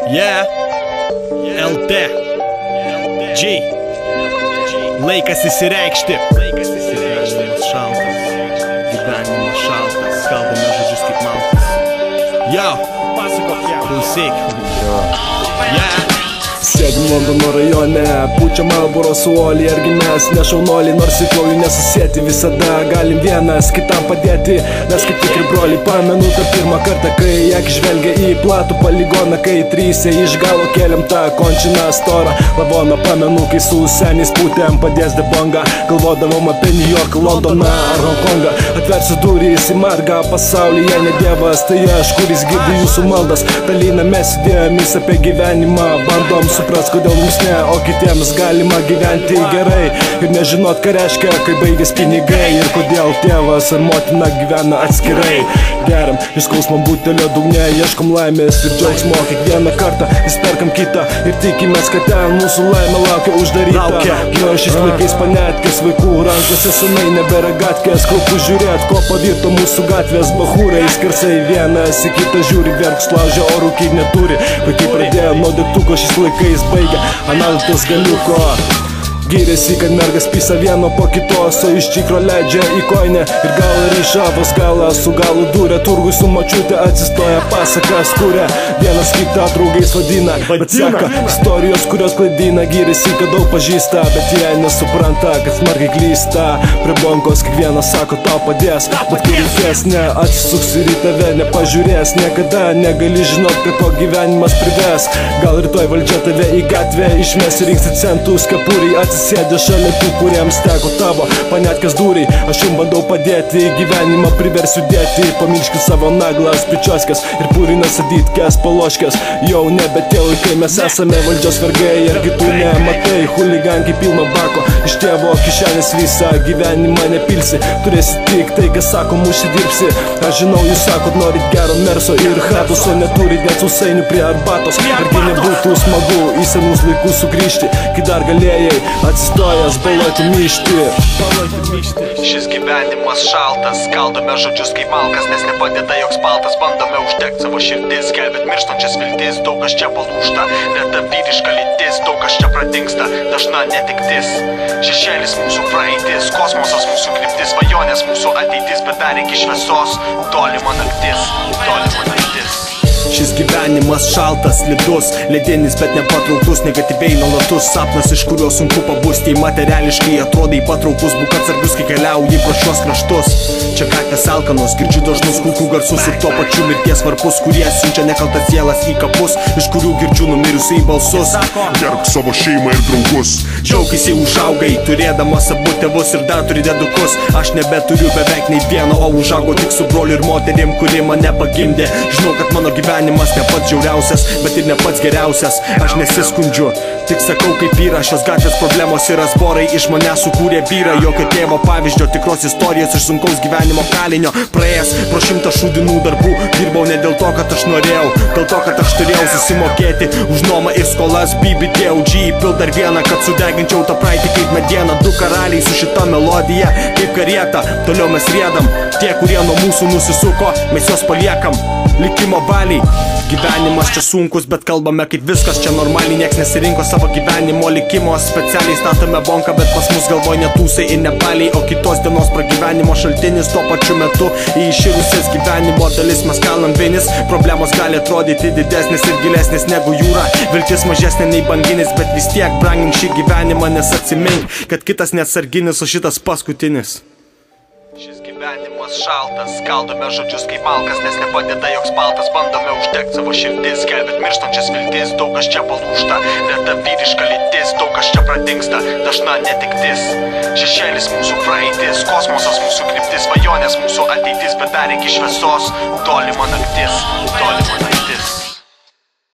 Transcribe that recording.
Yeah, LT, G, laikas įsireikšti. Gyvenimas šaltas, gyvenimas šaltas, kalbame žodžius kaip malkas. Yo, klausyk. Yeah. Sėdim Londono rajone, pučia Marlboro suolį, argi mes ne šaunoliai, nors į kraujų nesusieti, visada galim vienas kitam padėti, nes kaip tikri broliai. Pamenu tą pirmą kartą, kai jak žvelgia į platų poligoną, kai trysia iš galo kėlėm tą končiną storą lavoną. Pamenu, kai su seniais pūtėm padės debongą, galvodavom apie New York, Londoną ar Hongkongą. Atversiu durys į margą pasaulį, jei ne dievas, tai aš, kuris girdi jūsų maldas. Dalinamės idėjomis apie gyvenimą, bandom supras, kodėl mums ne, o kitiems galima gyventi gerai ir nežinot, ką reiškia, kai baigės pinigai, ir kodėl tėvas ar motina gyvena atskirai. Geriam iš skausmo butelio dugne, ieškom laimės ir džiaugsmo kiekvieną kartą, vis perkam kitą ir tikimės, kad ten mūsų laimė laukia uždaryta. Jo šiais laikais panetkės vaikų rankose senai nebėra gatkės, kraupu žiūrėt, ko pavirto mūsų gatvės bachūrai, skersai vienas į kitą žiūri, verks laužia, o rūkyt neturi. Vaikai pradėjo nuo degtuko, šiais laikais baigia analitos galiuko. Gyrėsi, kad mergas pisa vieno po kitos, o iš čikro leidžia į koinę ir galą ryšavos galą su galu dūrė. Turgui su mačiute atsistoja, pasakas kuria, vienas kitą draugais vadina, bet seka istorijos, kurios klaidina. Gyrėsi, kad daug pažįsta, bet jie nesupranta, kad smarkiai klysta. Prie bonkos kiekvienas sako tau padės, bet kai reikės neatsisuks ir į tave nepažiūrės. Niekada negali žinot, kad to gyvenimas prives. Gal rytoj valdžia tave į gatvę išmes ir rinksit centus kepurį. Sėdė šalia tų, kuriems teko tavo panetkės dūriai. Aš jums bandau padėti, gyvenimą priversiu dėti. Pamirškit savo naglas, pičioskės ir purinas sadytkės, paloškės. Jau nebe tie laikai, mes esame valdžios vergai, ar kitų nematai. Huligankai pilno bako, iš tėvo kišenės visą gyvenimą nepilsi. Turėsi tik tai, kas sako, užsidirbsi. Aš žinau, jūs sakot, norit gero merso ir chatos, o neturit net sausainių prie arbatos. Argi nebūtų smagu į senus laikus sugrįžti, kai dar galėjai atsistojęs baloti myšti. Šis gyvenimas šaltas, skaldome žodžius kaip malkas, nes nepadeda joks paltas. Bandome uždegti savo širdis, gelbėt mirštančias viltis. Daug kas čia palūžta, reta vyriška lytis, daug kas čia pradingsta, dažna netiktis. Šešėlis mūsų praeitis, kosmosas mūsų kryptis, svajonės mūsų ateitis, bet dar iki šviesos tolima naktis, tolima naktis. Šis gyvenimas šaltas, slidus, ledinis, bet nepatrauklus, negatyviai nuolatus sapnas, iš kurio sunku pabusti. Materiališkai atrodai patrauklus, būk atsargus, kai keliauji pro šios kraštus. Čia gatvės alkanos, girdžiu dažnus kulkų garsus ir tuo pačiu mirties varpus, kurie siunčia nekaltas sielas į kapus, iš kurių girdžiu numirusiai balsus. Gerbk savo šeimą ir draugus. Džiaugėsi užaugai, turėdamas abu tėvus ir dar turi dedukus. Aš nebeturiu beveik nei vieno, o užaugo tik su broliu ir moterim, kuri mane pagimdė. Žinau, kad mano gyvenimas ne pats žiauriausias, bet ir ne pats geriausias. Aš nesiskundžiu, tik sakau kaip yra. Šios gatvės problemos ir asborai iš mane sukūrė vyrą. Jokio tėvo pavyzdžio, tikros istorijos iš sunkaus gyvenimo kalinio. Praėjęs pro 100 šūdinų darbų, dirbau ne dėl to, kad aš norėjau, dėl to, kad aš turėjau susimokėti už nuomą ir skolas. BBDOG įpil dar vieną, kad sudeginčiau tą praeitį kaip medieną. Du karaliai su šita melodija kaip karieta, toliau mes riedam. Tie, kurie nuo mūsų nusisuko, mes juos paliekam likimo valiai. Gyvenimas čia sunkus, bet kalbame kaip viskas čia normaliai. Nieks nesirinko savo gyvenimo likimo, specialiai statome bonką, bet pas mus galvoj netūsai ir nebaliai, o kitos dienos pragyvenimo šaltinis. Tuo pačiu metu į iširusias gyvenimo dalis mes kalam vienis. Problemos gali atrodyti didesnis ir gilesnis negu jūra, viltis mažesnė nei banginis, bet vis tiek brangink šį gyvenimą, nes atsimink, kad kitas neatsarginis, o šitas paskutinis. Šis gyvenimas šaltas, skaldome žodžius kaip malkas, nes nepadeda joks paltas. Bandome uždegti savo širdis, gelbėt mirštančias viltis. Daug kas čia palūžta, reta vyriška lytis, daug kas čia pradingsta, dažna netiktis. Šešėlis mūsų praeitis, kosmosas mūsų kryptis, svajonės mūsų ateitis, bet dar iki šviesos tolima naktis, tolima naktis.